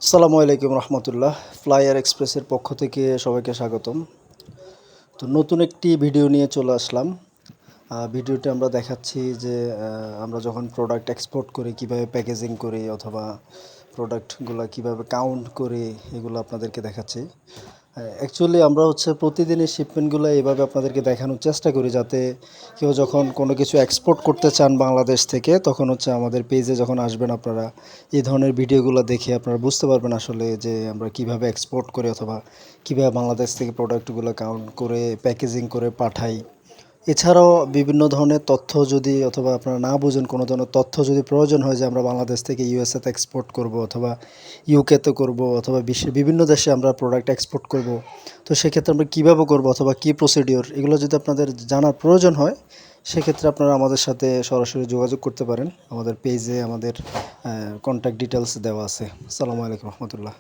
আসসালামু আলাইকুম রহমতুল্লাহ। ফ্লাইয়ার এক্সপ্রেসের পক্ষ থেকে সবাইকে স্বাগতম। তো নতুন একটি ভিডিও নিয়ে চলে আসলাম। ভিডিওতে আমরা দেখাচ্ছি যে আমরা যখন প্রোডাক্ট এক্সপোর্ট করি কীভাবে প্যাকেজিং করি অথবা প্রোডাক্টগুলো কীভাবে কাউন্ট করি, এগুলো আপনাদেরকে দেখাচ্ছি। অ্যাকচুয়ালি আমরা প্রতিদিনের শিপমেন্টগুলো এভাবে আপনাদেরকে দেখানোর চেষ্টা করি, যাতে কেউ যখন কোনো কিছু এক্সপোর্ট করতে চান বাংলাদেশ থেকে, তখন আমাদের পেজে যখন আসবেন আপনারা এই ধরনের ভিডিওগুলো দেখে আপনারা বুঝতে পারবেন আসলে যে আমরা কিভাবে এক্সপোর্ট করি অথবা কীভাবে বাংলাদেশ থেকে প্রোডাক্টগুলো কাউন্ট করে প্যাকেজিং করে পাঠাই। এছাড়াও বিভিন্ন ধরনের তথ্য যদি অথবা আপনারা না বুঝেন, কোনো ধরনের তথ্য যদি প্রয়োজন হয় যে আমরা বাংলাদেশ থেকে ইউএসএতে এক্সপোর্ট করব অথবা ইউকেতে করব অথবা বিশ্বের বিভিন্ন দেশে আমরা প্রোডাক্ট এক্সপোর্ট করব, তো সেক্ষেত্রে আমরা কীভাবে করব অথবা কী প্রসিডিওর, এগুলো যদি আপনাদের জানার প্রয়োজন হয়, সেক্ষেত্রে আপনারা আমাদের সাথে সরাসরি যোগাযোগ করতে পারেন। আমাদের পেজে আমাদের কন্ট্যাক্ট ডিটেলস দেওয়া আছে। আসসালামু আলাইকুম রহমতুল্লাহ।